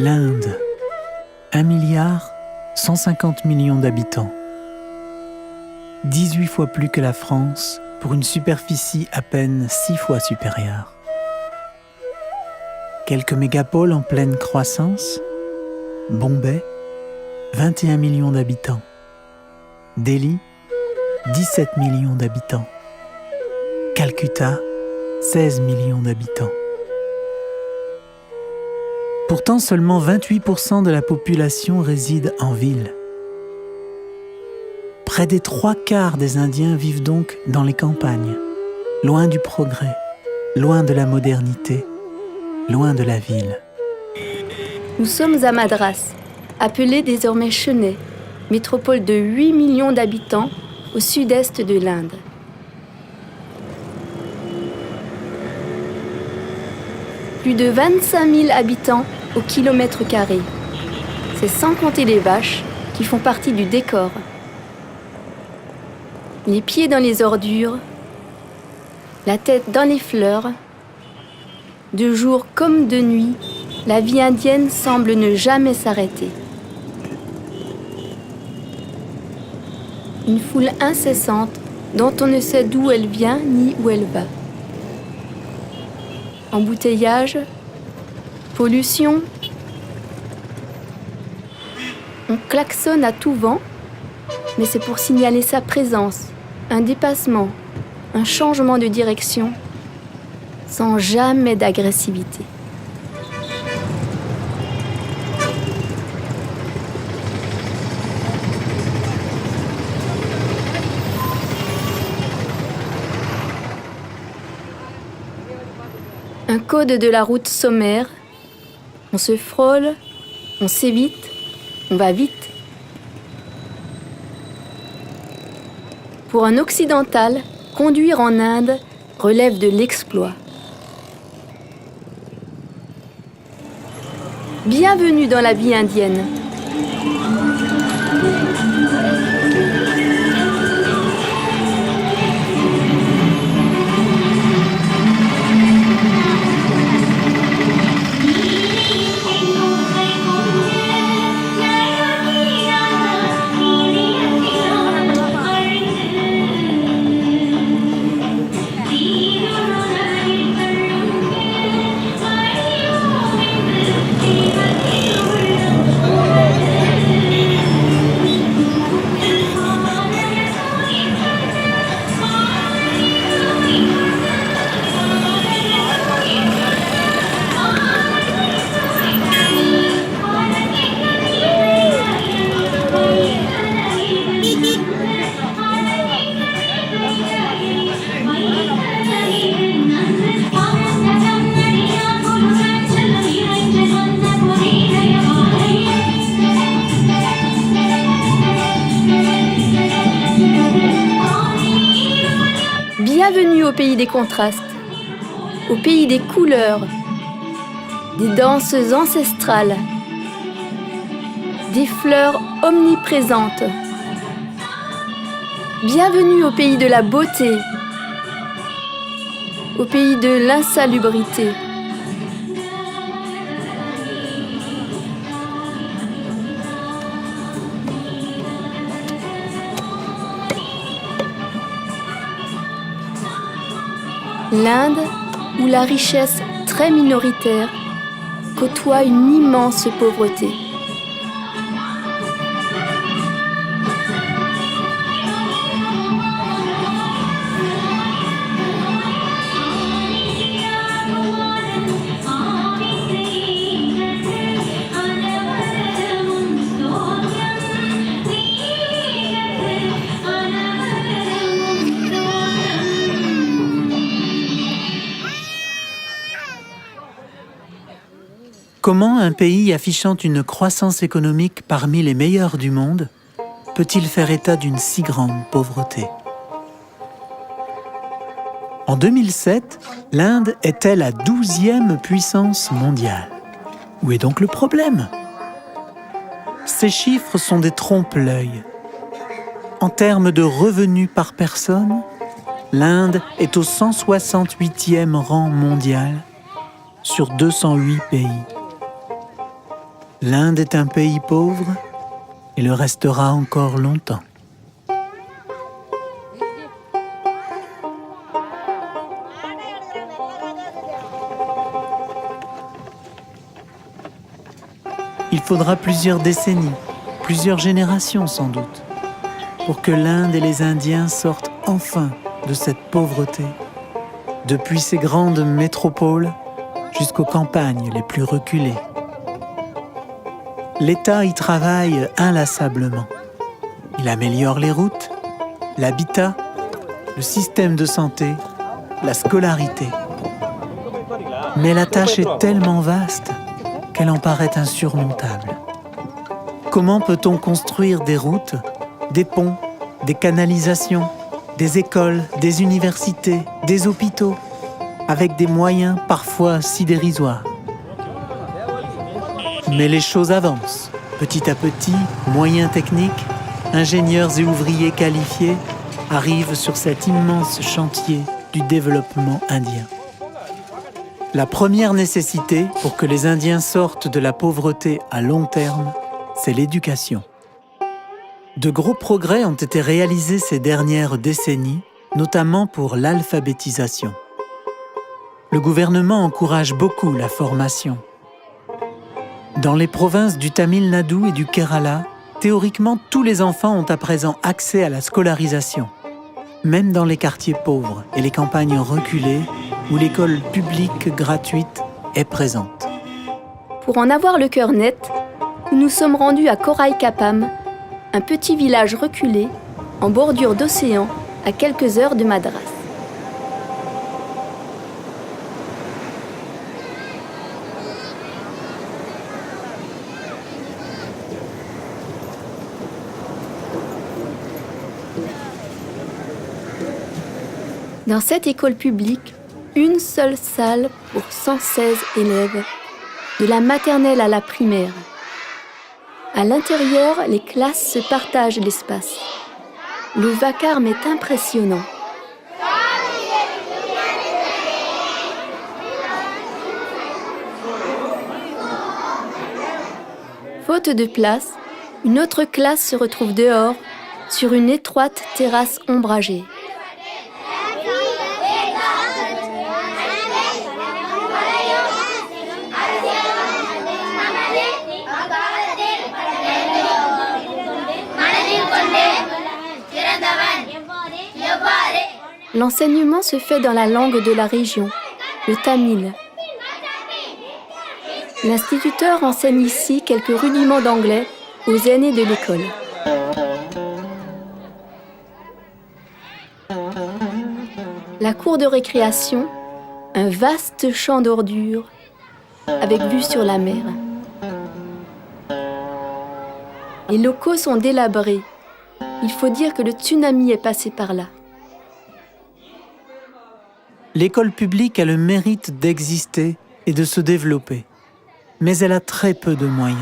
L'Inde, 1,150 milliard d'habitants. 18 fois plus que la France, pour une superficie à peine 6 fois supérieure. Quelques mégapoles en pleine croissance. Bombay, 21 millions d'habitants. Delhi, 17 millions d'habitants. Calcutta, 16 millions d'habitants. Pourtant, seulement 28% de la population réside en ville. Près des 3/4 des Indiens vivent donc dans les campagnes, loin du progrès, loin de la modernité, loin de la ville. Nous sommes à Madras, appelée désormais Chennai, métropole de 8 millions d'habitants au sud-est de l'Inde. Plus de 25 000 habitants au kilomètre carré. C'est sans compter les vaches qui font partie du décor. Les pieds dans les ordures, la tête dans les fleurs. De jour comme de nuit, la vie indienne semble ne jamais s'arrêter. Une foule incessante dont on ne sait d'où elle vient ni où elle va. Embouteillage, pollution. On klaxonne à tout vent, mais c'est pour signaler sa présence, un dépassement, un changement de direction, sans jamais d'agressivité. Un code de la route sommaire, on se frôle, on s'évite, on va vite. Pour un occidental, conduire en Inde relève de l'exploit. Bienvenue dans la vie indienne. Bienvenue au pays des contrastes, au pays des couleurs, des danses ancestrales, des fleurs omniprésentes. Bienvenue au pays de la beauté, au pays de l'insalubrité. L'Inde, où la richesse très minoritaire côtoie une immense pauvreté. Comment un pays affichant une croissance économique parmi les meilleurs du monde peut-il faire état d'une si grande pauvreté ? En 2007, l'Inde était la 12e puissance mondiale. Où est donc le problème ? Ces chiffres sont des trompe-l'œil. En termes de revenus par personne, l'Inde est au 168e rang mondial sur 208 pays. L'Inde est un pays pauvre et le restera encore longtemps. Il faudra plusieurs décennies, plusieurs générations sans doute, pour que l'Inde et les Indiens sortent enfin de cette pauvreté, depuis ces grandes métropoles jusqu'aux campagnes les plus reculées. L'État y travaille inlassablement. Il améliore les routes, l'habitat, le système de santé, la scolarité. Mais la tâche est tellement vaste qu'elle en paraît insurmontable. Comment peut-on construire des routes, des ponts, des canalisations, des écoles, des universités, des hôpitaux, avec des moyens parfois si dérisoires? Mais les choses avancent. Petit à petit, moyens techniques, ingénieurs et ouvriers qualifiés arrivent sur cet immense chantier du développement indien. La première nécessité pour que les Indiens sortent de la pauvreté à long terme, c'est l'éducation. De gros progrès ont été réalisés ces dernières décennies, notamment pour l'alphabétisation. Le gouvernement encourage beaucoup la formation. Dans les provinces du Tamil Nadu et du Kerala, théoriquement tous les enfants ont à présent accès à la scolarisation, même dans les quartiers pauvres et les campagnes reculées où l'école publique gratuite est présente. Pour en avoir le cœur net, nous nous sommes rendus à Koraikapam, un petit village reculé, en bordure d'océan, à quelques heures de Madras. Dans cette école publique, une seule salle pour 116 élèves, de la maternelle à la primaire. À l'intérieur, les classes se partagent l'espace. Le vacarme est impressionnant. Faute de place, une autre classe se retrouve dehors, sur une étroite terrasse ombragée. L'enseignement se fait dans la langue de la région, le tamil. L'instituteur enseigne ici quelques rudiments d'anglais aux aînés de l'école. La cour de récréation, un vaste champ d'ordures avec vue sur la mer. Les locaux sont délabrés. Il faut dire que le tsunami est passé par là. L'école publique a le mérite d'exister et de se développer, mais elle a très peu de moyens.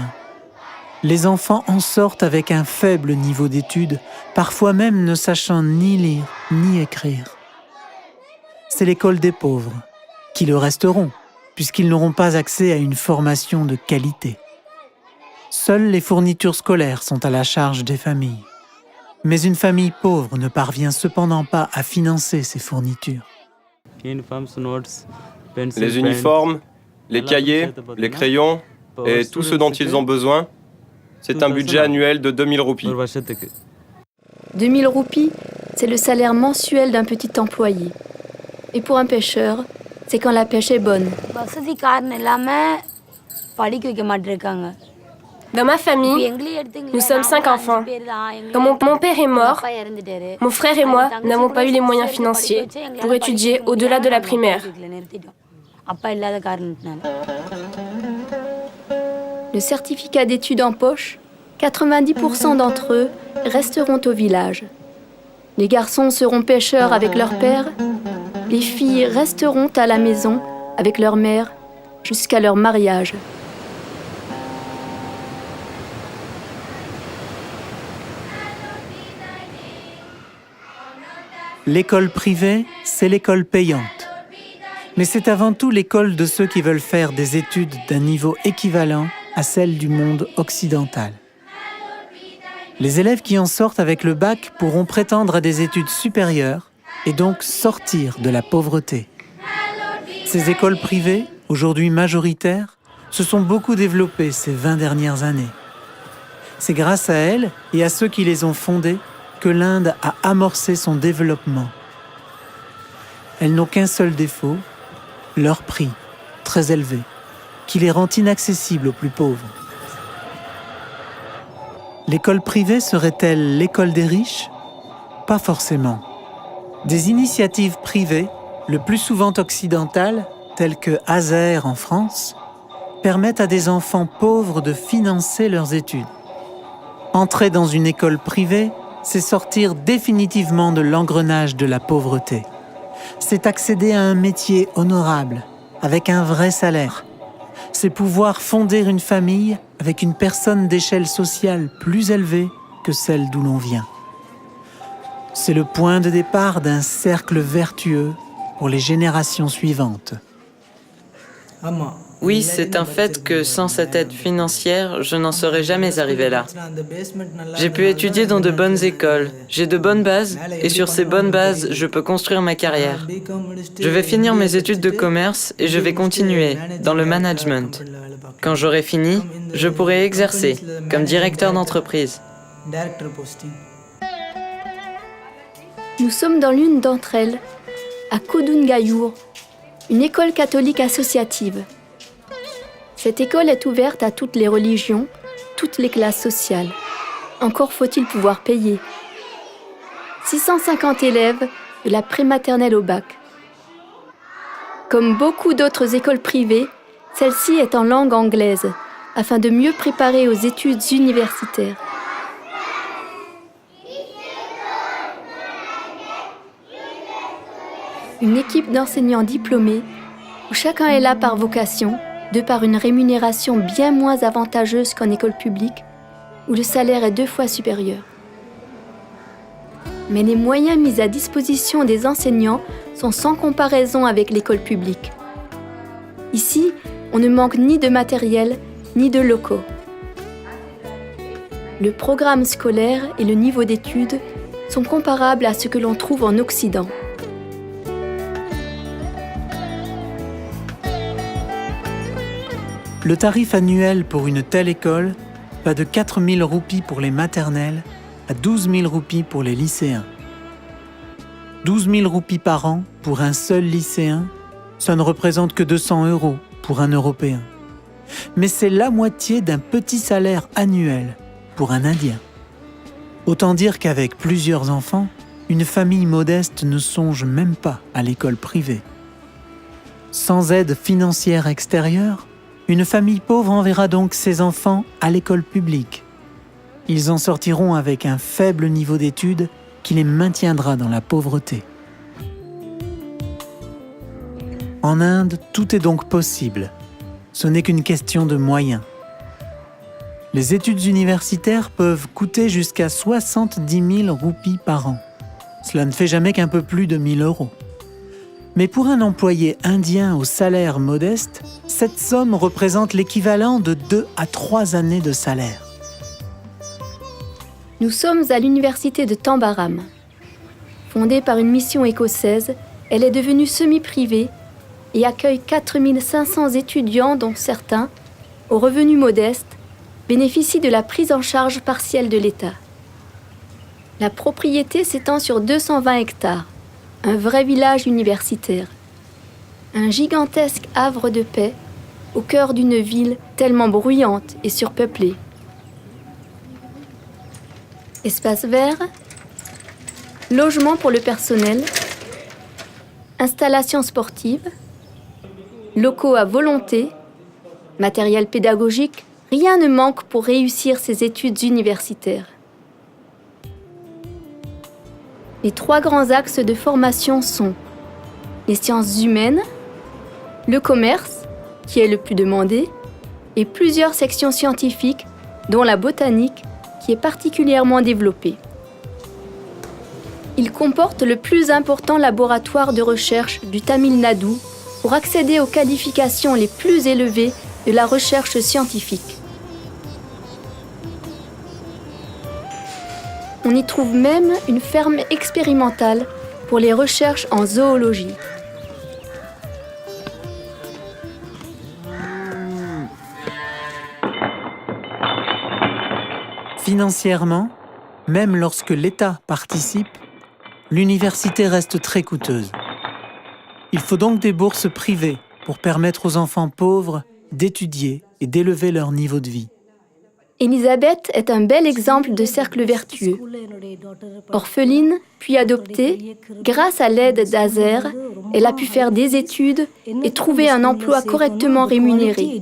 Les enfants en sortent avec un faible niveau d'études, parfois même ne sachant ni lire ni écrire. C'est l'école des pauvres, qui le resteront, puisqu'ils n'auront pas accès à une formation de qualité. Seules les fournitures scolaires sont à la charge des familles. Mais une famille pauvre ne parvient cependant pas à financer ces fournitures. Les uniformes, les cahiers, les crayons et tout ce dont ils ont besoin, c'est un budget annuel de 2000 roupies. 2000 roupies, c'est le salaire mensuel d'un petit employé. Et pour un pêcheur, c'est quand la pêche est bonne. Dans ma famille, nous sommes 5 enfants. Quand mon père est mort, mon frère et moi n'avons pas eu les moyens financiers pour étudier au-delà de la primaire. Le certificat d'études en poche, 90% d'entre eux resteront au village. Les garçons seront pêcheurs avec leur père, les filles resteront à la maison avec leur mère jusqu'à leur mariage. L'école privée, c'est l'école payante. Mais c'est avant tout l'école de ceux qui veulent faire des études d'un niveau équivalent à celles du monde occidental. Les élèves qui en sortent avec le bac pourront prétendre à des études supérieures et donc sortir de la pauvreté. Ces écoles privées, aujourd'hui majoritaires, se sont beaucoup développées ces 20 dernières années. C'est grâce à elles et à ceux qui les ont fondées que l'Inde a amorcé son développement. Elles n'ont qu'un seul défaut, leur prix, très élevé, qui les rend inaccessibles aux plus pauvres. L'école privée serait-elle l'école des riches ? Pas forcément. Des initiatives privées, le plus souvent occidentales, telles que Azer en France, permettent à des enfants pauvres de financer leurs études. Entrer dans une école privée, c'est sortir définitivement de l'engrenage de la pauvreté. C'est accéder à un métier honorable, avec un vrai salaire. C'est pouvoir fonder une famille avec une personne d'échelle sociale plus élevée que celle d'où l'on vient. C'est le point de départ d'un cercle vertueux pour les générations suivantes. Oui, c'est un fait que sans cette aide financière, je n'en serais jamais arrivé là. J'ai pu étudier dans de bonnes écoles, j'ai de bonnes bases, et sur ces bonnes bases, je peux construire ma carrière. Je vais finir mes études de commerce et je vais continuer dans le management. Quand j'aurai fini, je pourrai exercer comme directeur d'entreprise. Nous sommes dans l'une d'entre elles, à Kodungayur, une école catholique associative. Cette école est ouverte à toutes les religions, toutes les classes sociales. Encore faut-il pouvoir payer. 650 élèves de la prématernelle au bac. Comme beaucoup d'autres écoles privées, celle-ci est en langue anglaise, afin de mieux préparer aux études universitaires. Une équipe d'enseignants diplômés, où chacun est là par vocation, de par une rémunération bien moins avantageuse qu'en école publique, où le salaire est 2 fois supérieur. Mais les moyens mis à disposition des enseignants sont sans comparaison avec l'école publique. Ici, on ne manque ni de matériel, ni de locaux. Le programme scolaire et le niveau d'études sont comparables à ce que l'on trouve en Occident. Le tarif annuel pour une telle école va de 4 000 roupies pour les maternelles à 12 000 roupies pour les lycéens. 12 000 roupies par an pour un seul lycéen, ça ne représente que 200 € pour un Européen. Mais c'est la moitié d'un petit salaire annuel pour un Indien. Autant dire qu'avec plusieurs enfants, une famille modeste ne songe même pas à l'école privée. Sans aide financière extérieure, une famille pauvre enverra donc ses enfants à l'école publique. Ils en sortiront avec un faible niveau d'études qui les maintiendra dans la pauvreté. En Inde, tout est donc possible. Ce n'est qu'une question de moyens. Les études universitaires peuvent coûter jusqu'à 70 000 roupies par an. Cela ne fait jamais qu'un peu plus de 1 000 €. Mais pour un employé indien au salaire modeste, cette somme représente l'équivalent de 2 à 3 années de salaire. Nous sommes à l'université de Tambaram. Fondée par une mission écossaise, elle est devenue semi-privée et accueille 4 500 étudiants dont certains, aux revenus modestes, bénéficient de la prise en charge partielle de l'État. La propriété s'étend sur 220 hectares, un vrai village universitaire. Un gigantesque havre de paix au cœur d'une ville tellement bruyante et surpeuplée. Espace vert, logement pour le personnel, installations sportives, locaux à volonté, matériel pédagogique, rien ne manque pour réussir ses études universitaires. Les 3 grands axes de formation sont les sciences humaines, le commerce, qui est le plus demandé, et plusieurs sections scientifiques, dont la botanique, qui est particulièrement développée. Il comporte le plus important laboratoire de recherche du Tamil Nadu pour accéder aux qualifications les plus élevées de la recherche scientifique. On y trouve même une ferme expérimentale pour les recherches en zoologie. Financièrement, même lorsque l'État participe, l'université reste très coûteuse. Il faut donc des bourses privées pour permettre aux enfants pauvres d'étudier et d'élever leur niveau de vie. Elisabeth est un bel exemple de cercle vertueux. Orpheline, puis adoptée, grâce à l'aide d'Azer, elle a pu faire des études et trouver un emploi correctement rémunéré.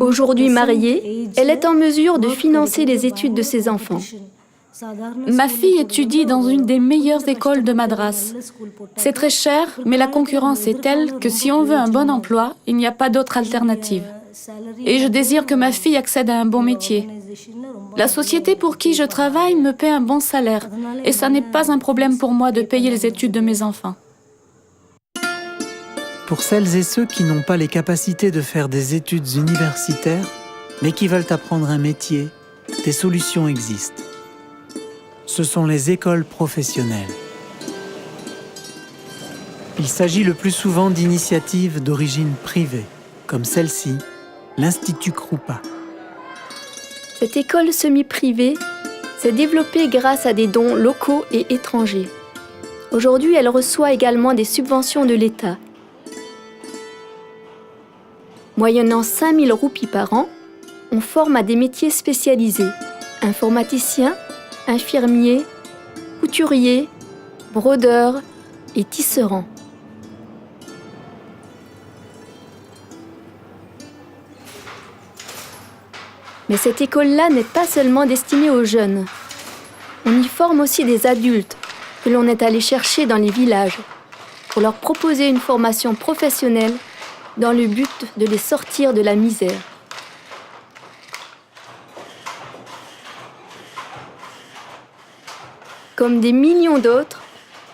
Aujourd'hui mariée, elle est en mesure de financer les études de ses enfants. Ma fille étudie dans une des meilleures écoles de Madras. C'est très cher, mais la concurrence est telle que si on veut un bon emploi, il n'y a pas d'autre alternative. Et je désire que ma fille accède à un bon métier. La société pour qui je travaille me paie un bon salaire, et ça n'est pas un problème pour moi de payer les études de mes enfants. Pour celles et ceux qui n'ont pas les capacités de faire des études universitaires, mais qui veulent apprendre un métier, des solutions existent. Ce sont les écoles professionnelles. Il s'agit le plus souvent d'initiatives d'origine privée, comme celle-ci, l'Institut Krupa. Cette école semi-privée s'est développée grâce à des dons locaux et étrangers. Aujourd'hui, elle reçoit également des subventions de l'État. Moyennant 5 000 roupies par an, on forme à des métiers spécialisés: informaticien, infirmier, couturier, brodeur et tisserand. Mais cette école-là n'est pas seulement destinée aux jeunes. On y forme aussi des adultes que l'on est allé chercher dans les villages pour leur proposer une formation professionnelle dans le but de les sortir de la misère. Comme des millions d'autres,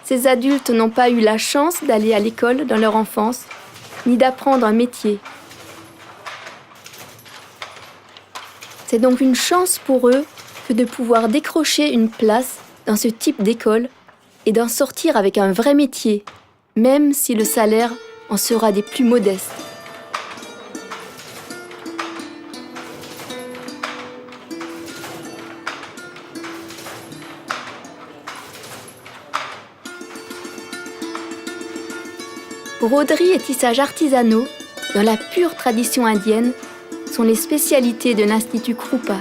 ces adultes n'ont pas eu la chance d'aller à l'école dans leur enfance, ni d'apprendre un métier. C'est donc une chance pour eux que de pouvoir décrocher une place dans ce type d'école et d'en sortir avec un vrai métier, même si le salaire en sera des plus modestes. Broderie et tissage artisanaux, dans la pure tradition indienne, sont les spécialités de l'Institut Krupa.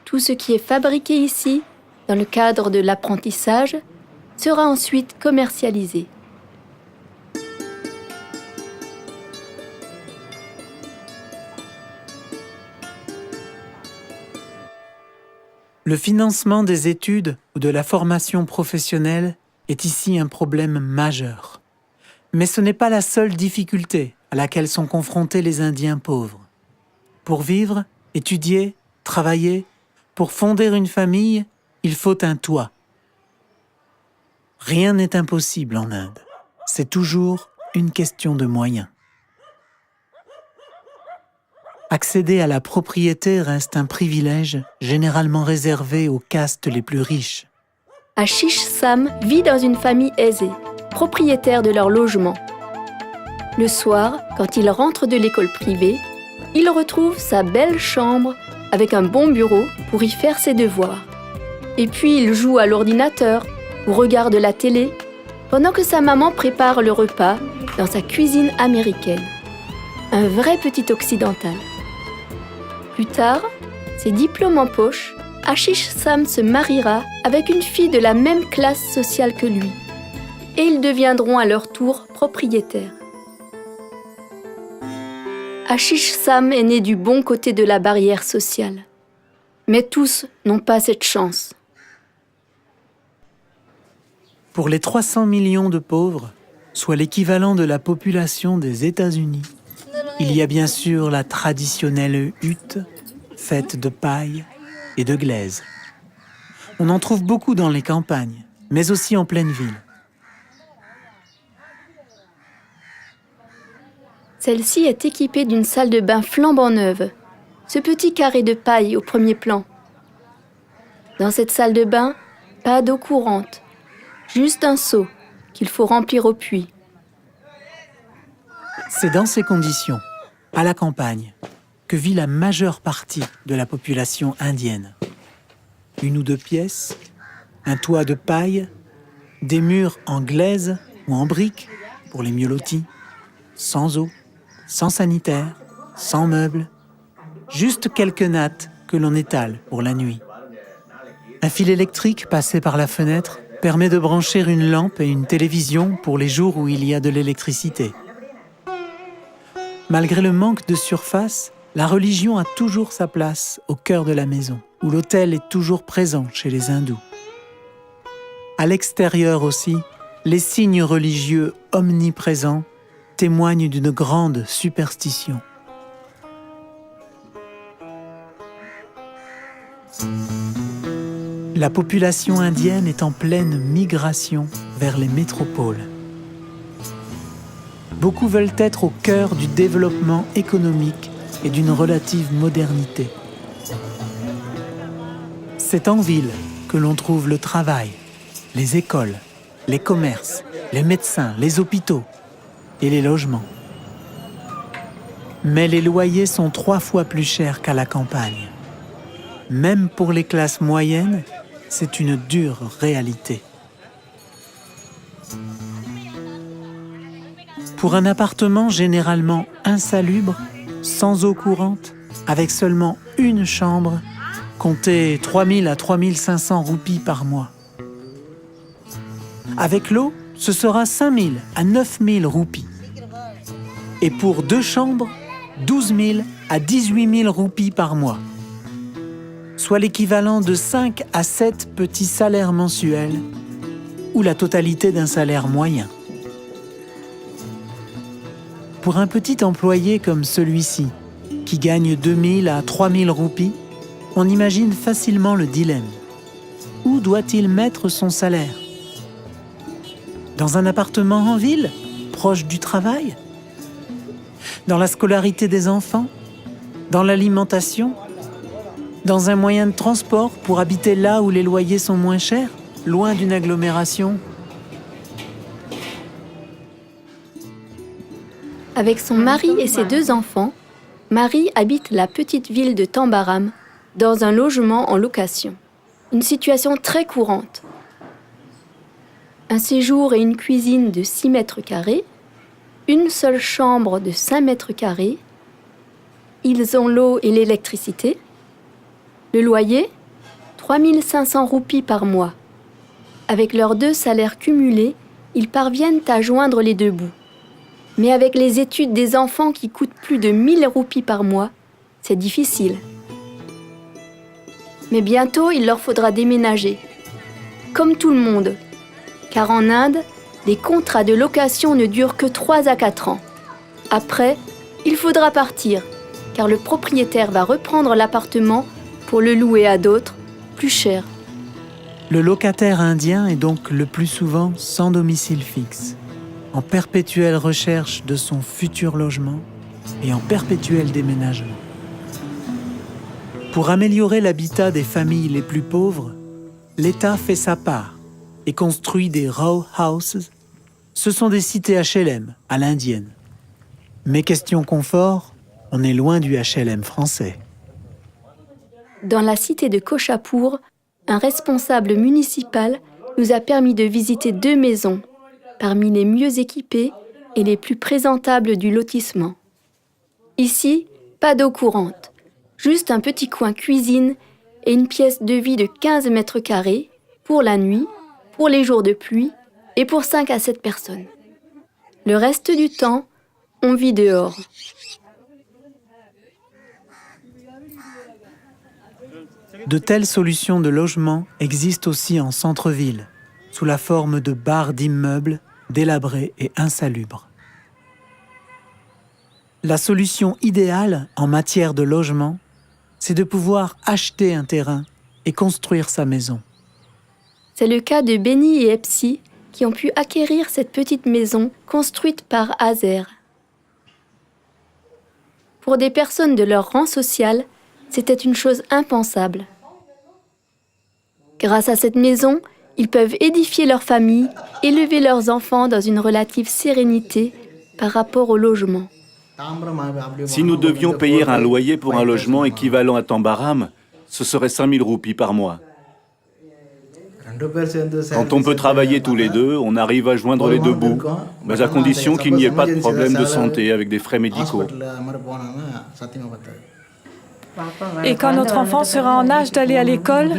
Tout ce qui est fabriqué ici, dans le cadre de l'apprentissage, sera ensuite commercialisé. Le financement des études ou de la formation professionnelle est ici un problème majeur. Mais ce n'est pas la seule difficulté à laquelle sont confrontés les Indiens pauvres. Pour vivre, étudier, travailler, pour fonder une famille, il faut un toit. Rien n'est impossible en Inde. C'est toujours une question de moyens. Accéder à la propriété reste un privilège généralement réservé aux castes les plus riches. Ashish Sam vit dans une famille aisée, propriétaire de leur logement. Le soir, quand il rentre de l'école privée, il retrouve sa belle chambre avec un bon bureau pour y faire ses devoirs. Et puis il joue à l'ordinateur ou regarde la télé pendant que sa maman prépare le repas dans sa cuisine américaine. Un vrai petit occidental. Plus tard, ses diplômes en poche, Ashish Sam se mariera avec une fille de la même classe sociale que lui. Et ils deviendront à leur tour propriétaires. Ashish Sam est né du bon côté de la barrière sociale. Mais tous n'ont pas cette chance. Pour les 300 millions de pauvres, soit l'équivalent de la population des États-Unis, il y a bien sûr la traditionnelle hutte, faite de paille et de glaise. On en trouve beaucoup dans les campagnes, mais aussi en pleine ville. Celle-ci est équipée d'une salle de bain flambant neuve, Ce petit carré de paille au premier plan. Dans cette salle de bain, pas d'eau courante, juste un seau qu'il faut remplir au puits. C'est dans ces conditions, à la campagne, que vit la majeure partie de la population indienne. 1 ou 2 pièces, un toit de paille, des murs en glaise ou en briques pour les mieux lotis, sans eau, sans sanitaire, sans meubles, juste quelques nattes que l'on étale pour la nuit. Un fil électrique passé par la fenêtre permet de brancher une lampe et une télévision pour les jours où il y a de l'électricité. Malgré le manque de surface, la religion a toujours sa place au cœur de la maison, où l'autel est toujours présent chez les hindous. À l'extérieur aussi, les signes religieux omniprésents témoignent d'une grande superstition. La population indienne est en pleine migration vers les métropoles. Beaucoup veulent être au cœur du développement économique et d'une relative modernité. C'est en ville que l'on trouve le travail, les écoles, les commerces, les médecins, les hôpitaux et les logements. Mais les loyers sont 3 fois plus chers qu'à la campagne. Même pour les classes moyennes, c'est une dure réalité. Pour un appartement généralement insalubre, sans eau courante, avec seulement une chambre, comptez 3 000 à 3 500 roupies par mois. Avec l'eau, ce sera 5 000 à 9 000 roupies. Et pour 2 chambres, 12 000 à 18 000 roupies par mois, soit l'équivalent de 5 à 7 petits salaires mensuels ou la totalité d'un salaire moyen. Pour un petit employé comme celui-ci, qui gagne 2 000 à 3 000 roupies, on imagine facilement le dilemme. Où doit-il mettre son salaire ? Dans un appartement en ville, proche du travail ? Dans la scolarité des enfants ? Dans l'alimentation ? Dans un moyen de transport pour habiter là où les loyers sont moins chers, loin d'une agglomération ? Avec son mari et ses 2 enfants, Marie habite la petite ville de Tambaram, dans un logement en location. Une situation très courante. Un séjour et une cuisine de 6 mètres carrés, une seule chambre de 5 mètres carrés. Ils ont l'eau et l'électricité. Le loyer, 3 500 roupies par mois. Avec leurs 2 salaires cumulés, ils parviennent à joindre les 2 bouts. Mais avec les études des enfants qui coûtent plus de 1 000 roupies par mois, c'est difficile. Mais bientôt, il leur faudra déménager. Comme tout le monde. Car en Inde, les contrats de location ne durent que 3 à 4 ans. Après, il faudra partir, car le propriétaire va reprendre l'appartement pour le louer à d'autres, plus cher. Le locataire indien est donc le plus souvent sans domicile fixe, en perpétuelle recherche de son futur logement et en perpétuel déménagement. Pour améliorer l'habitat des familles les plus pauvres, l'État fait sa part et construit des row houses. Ce sont des cités HLM à l'indienne. Mais question confort, on est loin du HLM français. Dans la cité de Cochapour, un responsable municipal nous a permis de visiter 2 maisons, parmi les mieux équipées et les plus présentables du lotissement. Ici, pas d'eau courante, juste un petit coin cuisine et une pièce de vie de 15 mètres carrés pour la nuit, pour les jours de pluie et pour 5 à 7 personnes. Le reste du temps, on vit dehors. De telles solutions de logement existent aussi en centre-ville, sous la forme de barres d'immeubles délabrés et insalubres. La solution idéale en matière de logement, c'est de pouvoir acheter un terrain et construire sa maison. C'est le cas de Benny et Epsi qui ont pu acquérir cette petite maison construite par Azer. Pour des personnes de leur rang social, c'était une chose impensable. Grâce à cette maison, ils peuvent édifier leur famille, élever leurs enfants dans une relative sérénité par rapport au logement. Si nous devions payer un loyer pour un logement équivalent à Tambaram, ce serait 5 000 roupies par mois. Quand on peut travailler tous les deux, on arrive à joindre les deux bouts, mais à condition qu'il n'y ait pas de problème de santé avec des frais médicaux. Et quand notre enfant sera en âge d'aller à l'école,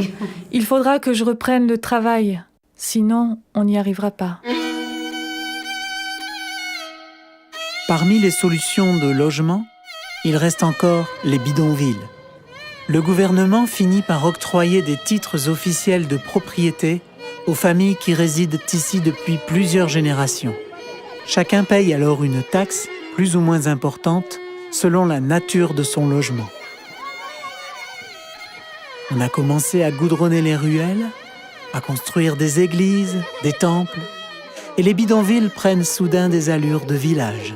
il faudra que je reprenne le travail. Sinon, on n'y arrivera pas. Parmi les solutions de logement, il reste encore les bidonvilles. Le gouvernement finit par octroyer des titres officiels de propriété aux familles qui résident ici depuis plusieurs générations. Chacun paye alors une taxe plus ou moins importante selon la nature de son logement. On a commencé à goudronner les ruelles, à construire des églises, des temples, et les bidonvilles prennent soudain des allures de village.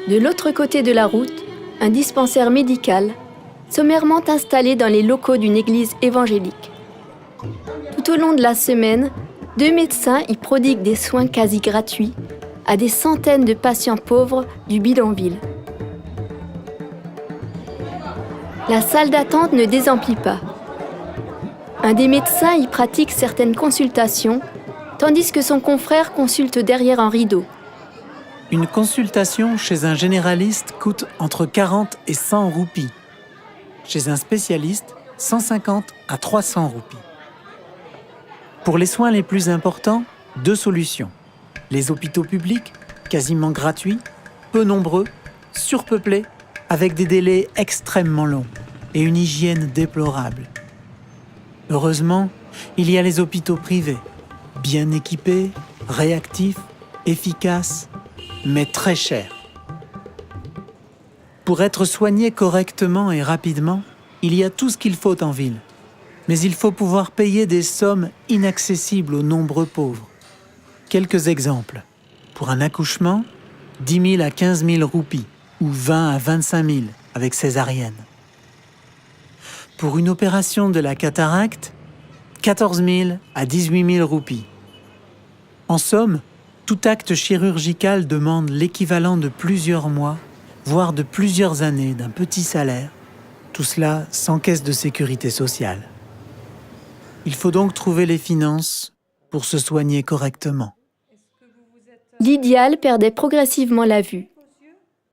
De l'autre côté de la route, un dispensaire médical, sommairement installé dans les locaux d'une église évangélique. Tout au long de la semaine, 2 médecins y prodiguent des soins quasi gratuits à des centaines de patients pauvres du bidonville. La salle d'attente ne désemplit pas. Un des médecins y pratique certaines consultations, tandis que son confrère consulte derrière un rideau. Une consultation chez un généraliste coûte entre 40 et 100 roupies. Chez un spécialiste, 150 à 300 roupies. Pour les soins les plus importants, 2 solutions. Les hôpitaux publics, quasiment gratuits, peu nombreux, surpeuplés, avec des délais extrêmement longs et une hygiène déplorable. Heureusement, il y a les hôpitaux privés, bien équipés, réactifs, efficaces, mais très chers. Pour être soigné correctement et rapidement, il y a tout ce qu'il faut en ville. Mais il faut pouvoir payer des sommes inaccessibles aux nombreux pauvres. Quelques exemples. Pour un accouchement, 10 000 à 15 000 roupies, ou 20 à 25 000 avec césarienne. Pour une opération de la cataracte, 14 000 à 18 000 roupies. En somme, tout acte chirurgical demande l'équivalent de plusieurs mois, voire de plusieurs années d'un petit salaire, tout cela sans caisse de sécurité sociale. Il faut donc trouver les finances pour se soigner correctement. Lydiale perdait progressivement la vue.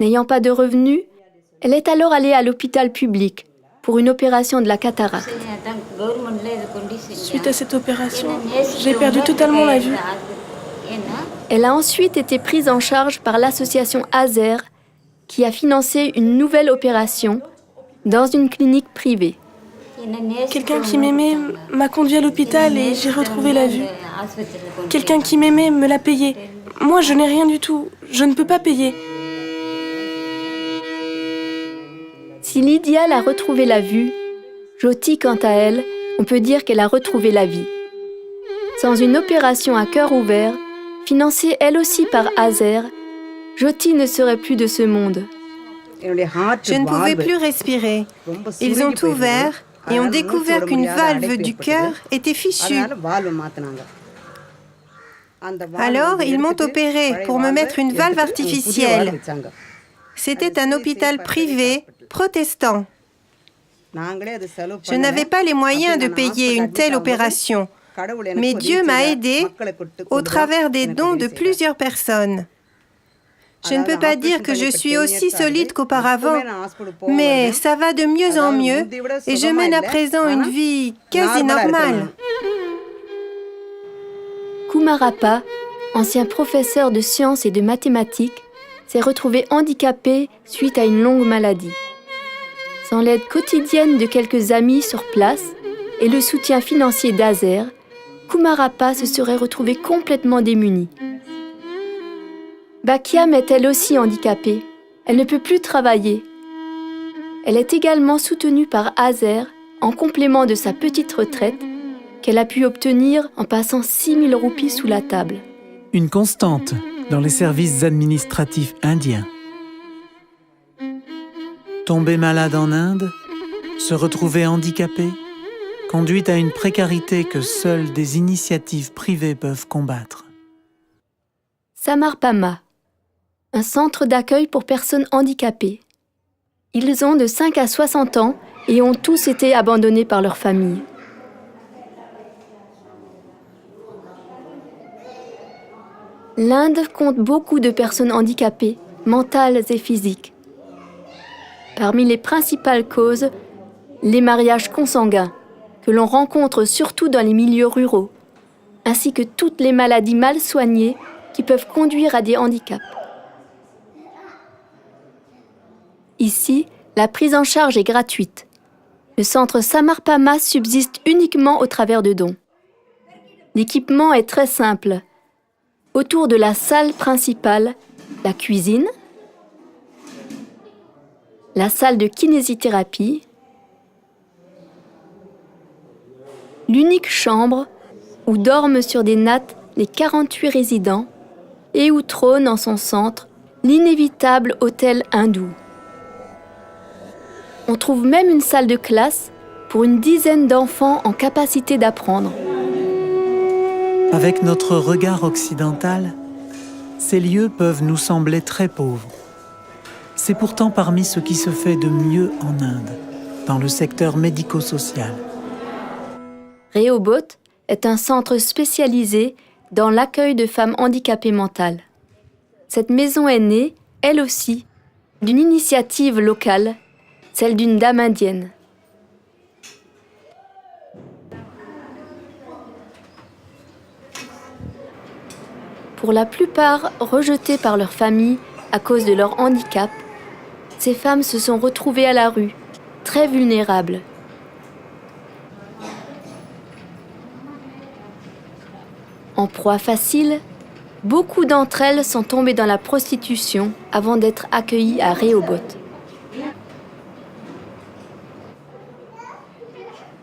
N'ayant pas de revenus, elle est alors allée à l'hôpital public pour une opération de la cataracte. Suite à cette opération, j'ai perdu totalement la vue. Elle a ensuite été prise en charge par l'association AZER, qui a financé une nouvelle opération dans une clinique privée. Quelqu'un qui m'aimait m'a conduit à l'hôpital et j'ai retrouvé la vue. Quelqu'un qui m'aimait me l'a payé. Moi, je n'ai rien du tout. Je ne peux pas payer. Si Lydiale a retrouvé la vue, Jyoti, quant à elle, on peut dire qu'elle a retrouvé la vie. Sans une opération à cœur ouvert, financée elle aussi par AZER, Jyoti ne serait plus de ce monde. Je ne pouvais plus respirer. Ils ont ouvert et ont découvert qu'une valve du cœur était fichue. Alors, ils m'ont opéré pour me mettre une valve artificielle. C'était un hôpital privé, protestant. Je n'avais pas les moyens de payer une telle opération, mais Dieu m'a aidé au travers des dons de plusieurs personnes. Je ne peux pas dire que je suis aussi solide qu'auparavant, mais ça va de mieux en mieux et je mène à présent une vie quasi normale. Kumarappa, ancien professeur de sciences et de mathématiques, s'est retrouvé handicapé suite à une longue maladie. Sans l'aide quotidienne de quelques amis sur place et le soutien financier d'AZER, Kumarappa se serait retrouvé complètement démuni. Bakiam est elle aussi handicapée. Elle ne peut plus travailler. Elle est également soutenue par AZER en complément de sa petite retraite qu'elle a pu obtenir en passant 6 000 roupies sous la table. Une constante dans les services administratifs indiens. Tomber malade en Inde, se retrouver handicapé, conduit à une précarité que seules des initiatives privées peuvent combattre. Samarpama, un centre d'accueil pour personnes handicapées. Ils ont de 5 à 60 ans et ont tous été abandonnés par leur famille. L'Inde compte beaucoup de personnes handicapées, mentales et physiques. Parmi les principales causes, les mariages consanguins, que l'on rencontre surtout dans les milieux ruraux, ainsi que toutes les maladies mal soignées qui peuvent conduire à des handicaps. Ici, la prise en charge est gratuite. Le centre Samarpama subsiste uniquement au travers de dons. L'équipement est très simple. Autour de la salle principale, la cuisine, la salle de kinésithérapie, l'unique chambre où dorment sur des nattes les 48 résidents et où trône en son centre l'inévitable hôtel hindou. On trouve même une salle de classe pour une dizaine d'enfants en capacité d'apprendre. Avec notre regard occidental, ces lieux peuvent nous sembler très pauvres. C'est pourtant parmi ce qui se fait de mieux en Inde, dans le secteur médico-social. Rehoboth est un centre spécialisé dans l'accueil de femmes handicapées mentales. Cette maison est née, elle aussi, d'une initiative locale, celle d'une dame indienne. Pour la plupart rejetées par leur famille à cause de leur handicap, ces femmes se sont retrouvées à la rue, très vulnérables. En proie facile, beaucoup d'entre elles sont tombées dans la prostitution avant d'être accueillies à Rehoboth.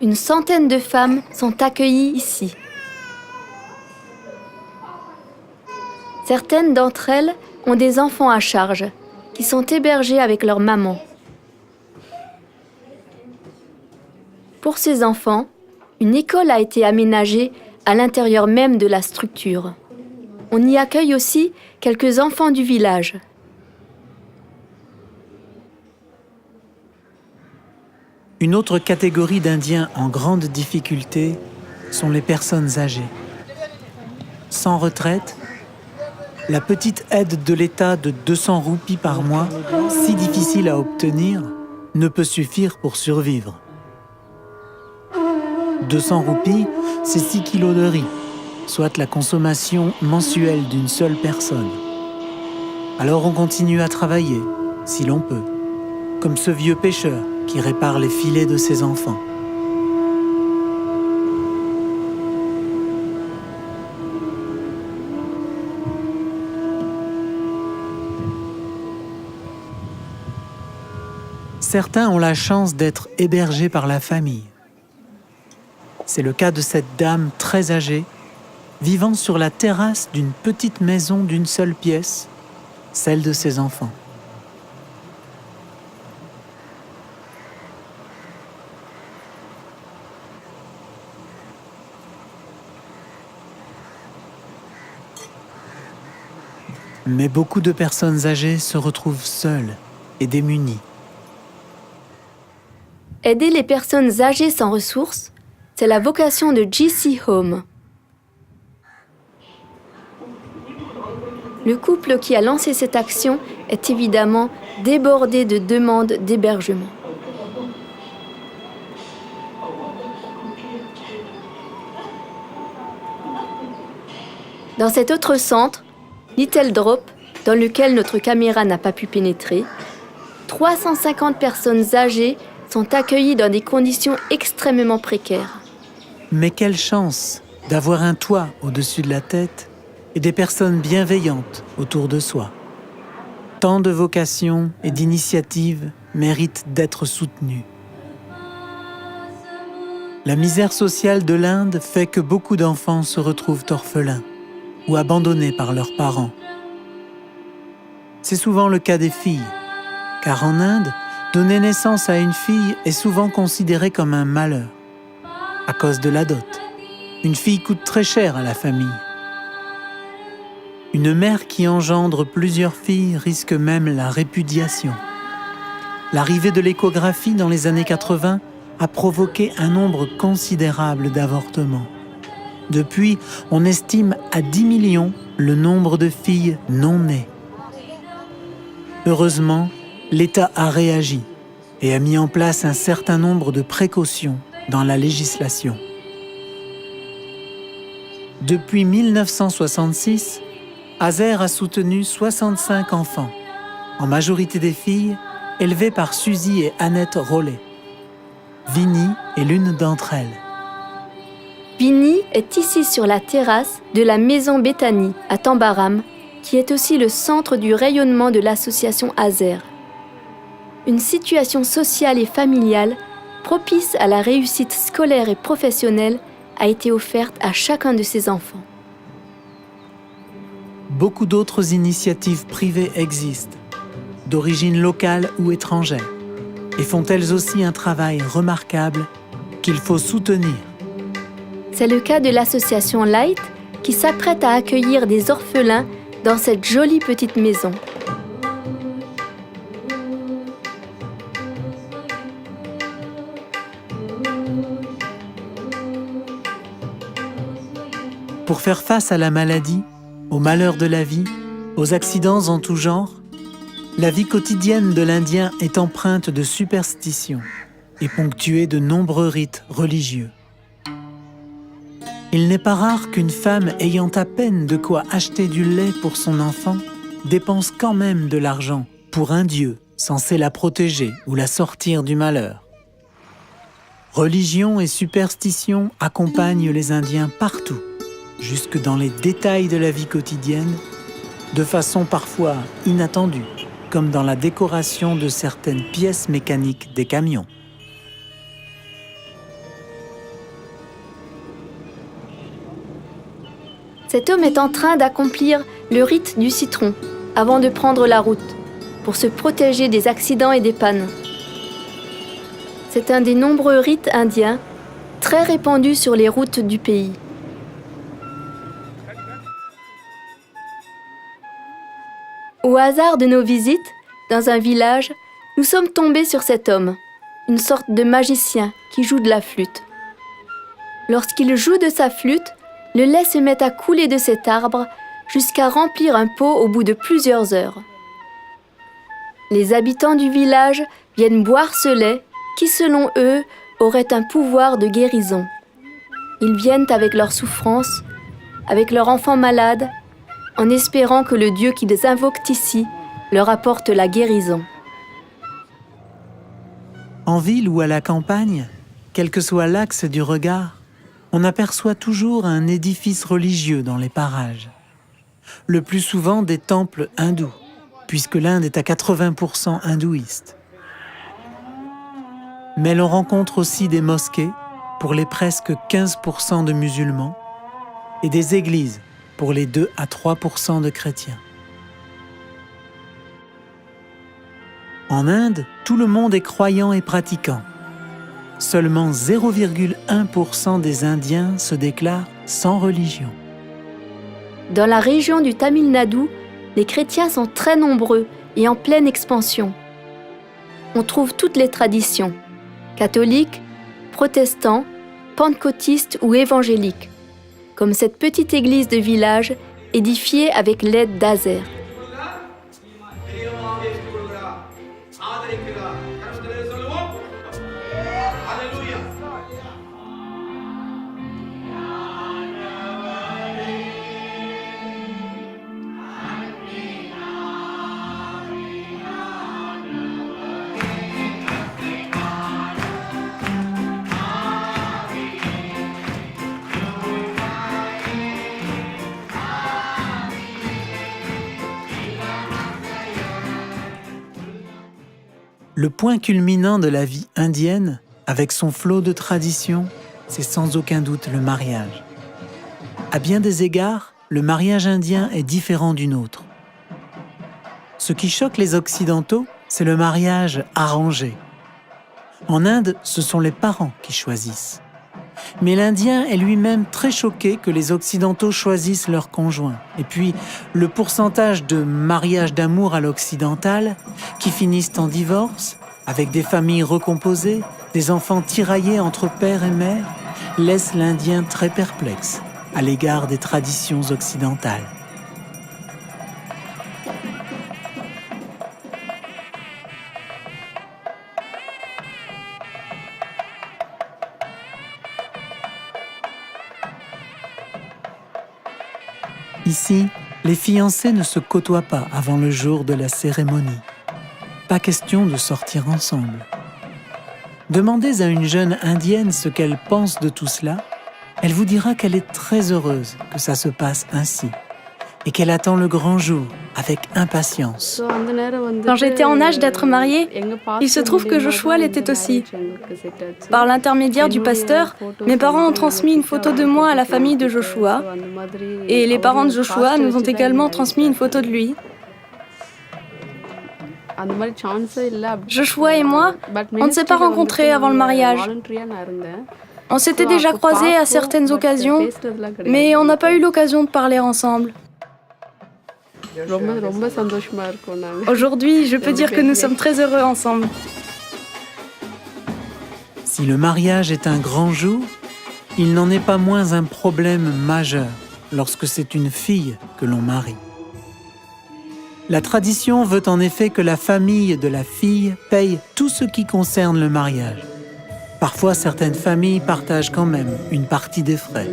Une centaine de femmes sont accueillies ici. Certaines d'entre elles ont des enfants à charge, qui sont hébergés avec leur maman. Pour ces enfants, une école a été aménagée à l'intérieur même de la structure. On y accueille aussi quelques enfants du village. Une autre catégorie d'Indiens en grande difficulté sont les personnes âgées. Sans retraite, la petite aide de l'État de 200 roupies par mois, si difficile à obtenir, ne peut suffire pour survivre. 200 roupies, c'est 6 kilos de riz, soit la consommation mensuelle d'une seule personne. Alors on continue à travailler, si l'on peut, comme ce vieux pêcheur qui répare les filets de ses enfants. Certains ont la chance d'être hébergés par la famille. C'est le cas de cette dame très âgée, vivant sur la terrasse d'une petite maison d'une seule pièce, celle de ses enfants. Mais beaucoup de personnes âgées se retrouvent seules et démunies. Aider les personnes âgées sans ressources, c'est la vocation de GC Home. Le couple qui a lancé cette action est évidemment débordé de demandes d'hébergement. Dans cet autre centre, Little Drop, dans lequel notre caméra n'a pas pu pénétrer, 350 personnes âgées sont accueillies dans des conditions extrêmement précaires. Mais quelle chance d'avoir un toit au-dessus de la tête et des personnes bienveillantes autour de soi. Tant de vocations et d'initiatives méritent d'être soutenues. La misère sociale de l'Inde fait que beaucoup d'enfants se retrouvent orphelins ou abandonnés par leurs parents. C'est souvent le cas des filles, car en Inde, Donner naissance à une fille est souvent considéré comme un malheur, à cause de la dot. Une fille coûte très cher à la famille. Une mère qui engendre plusieurs filles risque même la répudiation. L'arrivée de l'échographie dans les années 80 a provoqué un nombre considérable d'avortements. Depuis, on estime à 10 millions le nombre de filles non nées. Heureusement, l'État a réagi et a mis en place un certain nombre de précautions dans la législation. Depuis 1966, Azer a soutenu 65 enfants, en majorité des filles, élevées par Suzy et Annette Rollet. Vinnie est l'une d'entre elles. Vinnie est ici sur la terrasse de la Maison Bethany à Tambaram, qui est aussi le centre du rayonnement de l'association Azer. Une situation sociale et familiale propice à la réussite scolaire et professionnelle a été offerte à chacun de ses enfants. Beaucoup d'autres initiatives privées existent, d'origine locale ou étrangère, et font elles aussi un travail remarquable qu'il faut soutenir. C'est le cas de l'association Light qui s'apprête à accueillir des orphelins dans cette jolie petite maison. Pour faire face à la maladie, aux malheurs de la vie, aux accidents en tout genre, la vie quotidienne de l'Indien est empreinte de superstitions et ponctuée de nombreux rites religieux. Il n'est pas rare qu'une femme ayant à peine de quoi acheter du lait pour son enfant dépense quand même de l'argent pour un dieu censé la protéger ou la sortir du malheur. Religion et superstition accompagnent les Indiens partout, jusque dans les détails de la vie quotidienne, de façon parfois inattendue, comme dans la décoration de certaines pièces mécaniques des camions. Cet homme est en train d'accomplir le rite du citron avant de prendre la route, pour se protéger des accidents et des pannes. C'est un des nombreux rites indiens très répandus sur les routes du pays. Au hasard de nos visites, dans un village, nous sommes tombés sur cet homme, une sorte de magicien qui joue de la flûte. Lorsqu'il joue de sa flûte, le lait se met à couler de cet arbre jusqu'à remplir un pot au bout de plusieurs heures. Les habitants du village viennent boire ce lait qui, selon eux, aurait un pouvoir de guérison. Ils viennent avec leurs souffrances, avec leurs enfants malades, en espérant que le Dieu qu'ils invoquent ici leur apporte la guérison. En ville ou à la campagne, quel que soit l'axe du regard, on aperçoit toujours un édifice religieux dans les parages. Le plus souvent des temples hindous, puisque l'Inde est à 80% hindouiste. Mais l'on rencontre aussi des mosquées, pour les presque 15% de musulmans, et des églises, pour les 2 à 3% de chrétiens. En Inde, tout le monde est croyant et pratiquant. Seulement 0,1% des Indiens se déclarent sans religion. Dans la région du Tamil Nadu, les chrétiens sont très nombreux et en pleine expansion. On trouve toutes les traditions, catholiques, protestants, pentecôtistes ou évangéliques, comme cette petite église de village édifiée avec l'aide d'Azer. Le point culminant de la vie indienne, avec son flot de traditions, c'est sans aucun doute le mariage. À bien des égards, le mariage indien est différent du nôtre. Ce qui choque les Occidentaux, c'est le mariage arrangé. En Inde, ce sont les parents qui choisissent. Mais l'Indien est lui-même très choqué que les Occidentaux choisissent leur conjoint. Et puis, le pourcentage de mariages d'amour à l'occidental qui finissent en divorce, avec des familles recomposées, des enfants tiraillés entre père et mère, laisse l'Indien très perplexe à l'égard des traditions occidentales. Ici, les fiancés ne se côtoient pas avant le jour de la cérémonie. Pas question de sortir ensemble. Demandez à une jeune indienne ce qu'elle pense de tout cela, elle vous dira qu'elle est très heureuse que ça se passe ainsi et qu'elle attend le grand jour avec impatience. Quand j'étais en âge d'être mariée, il se trouve que Joshua l'était aussi. Par l'intermédiaire du pasteur, mes parents ont transmis une photo de moi à la famille de Joshua et les parents de Joshua nous ont également transmis une photo de lui. Joshua et moi, on ne s'est pas rencontrés avant le mariage. On s'était déjà croisés à certaines occasions, mais on n'a pas eu l'occasion de parler ensemble. Aujourd'hui, je peux dire que nous sommes très heureux ensemble. Si le mariage est un grand jour, il n'en est pas moins un problème majeur lorsque c'est une fille que l'on marie. La tradition veut en effet que la famille de la fille paye tout ce qui concerne le mariage. Parfois, certaines familles partagent quand même une partie des frais.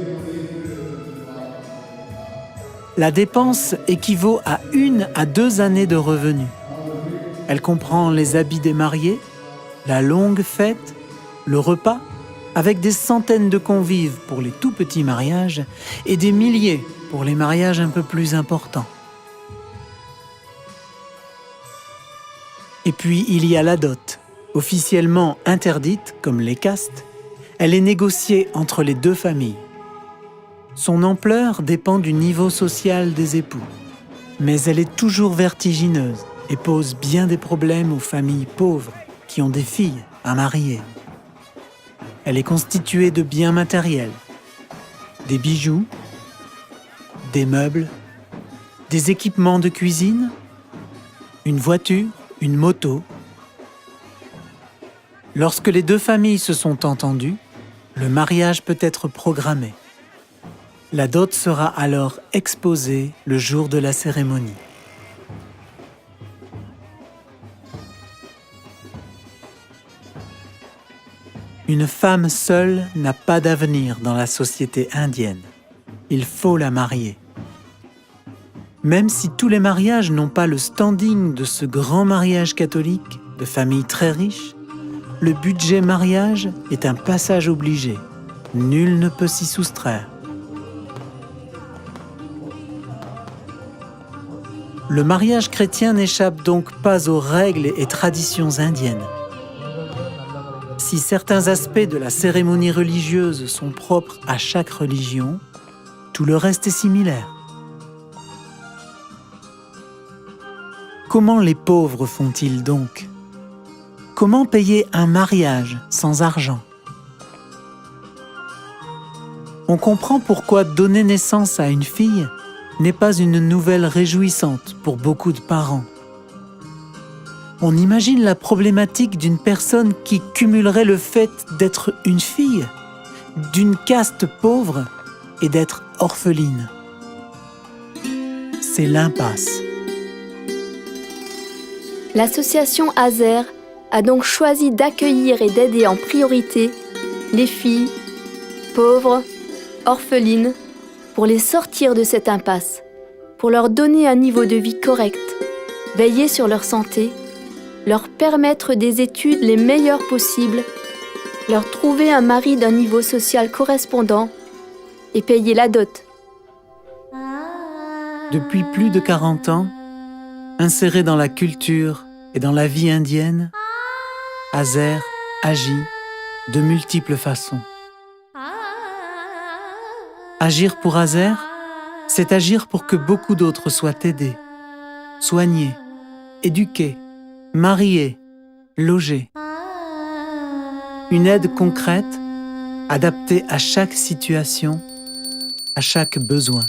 La dépense équivaut à 1 à 2 années de revenus. Elle comprend les habits des mariés, la longue fête, le repas, avec des centaines de convives pour les tout petits mariages et des milliers pour les mariages un peu plus importants. Et puis il y a la dot, officiellement interdite comme les castes. Elle est négociée entre les deux familles. Son ampleur dépend du niveau social des époux, mais elle est toujours vertigineuse et pose bien des problèmes aux familles pauvres qui ont des filles à marier. Elle est constituée de biens matériels, des bijoux, des meubles, des équipements de cuisine, une voiture, une moto. Lorsque les deux familles se sont entendues, le mariage peut être programmé. La dot sera alors exposée le jour de la cérémonie. Une femme seule n'a pas d'avenir dans la société indienne. Il faut la marier. Même si tous les mariages n'ont pas le standing de ce grand mariage catholique de familles très riches, le budget mariage est un passage obligé. Nul ne peut s'y soustraire. Le mariage chrétien n'échappe donc pas aux règles et traditions indiennes. Si certains aspects de la cérémonie religieuse sont propres à chaque religion, tout le reste est similaire. Comment les pauvres font-ils donc ? Comment payer un mariage sans argent ? On comprend pourquoi donner naissance à une fille n'est pas une nouvelle réjouissante pour beaucoup de parents. On imagine la problématique d'une personne qui cumulerait le fait d'être une fille, d'une caste pauvre et d'être orpheline. C'est l'impasse. L'association AZER a donc choisi d'accueillir et d'aider en priorité les filles pauvres, orphelines, pour les sortir de cette impasse, pour leur donner un niveau de vie correct, veiller sur leur santé, leur permettre des études les meilleures possibles, leur trouver un mari d'un niveau social correspondant et payer la dot. Depuis plus de 40 ans, inséré dans la culture et dans la vie indienne, AZER agit de multiples façons. Agir pour AZER, c'est agir pour que beaucoup d'autres soient aidés, soignés, éduqués, mariés, logés. Une aide concrète, adaptée à chaque situation, à chaque besoin.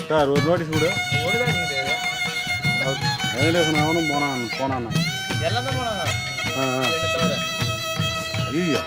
Sir ஒரு வாட்டி சூடு அவனும் போனான் எல்லாம் தான் போனாங்க ஐயா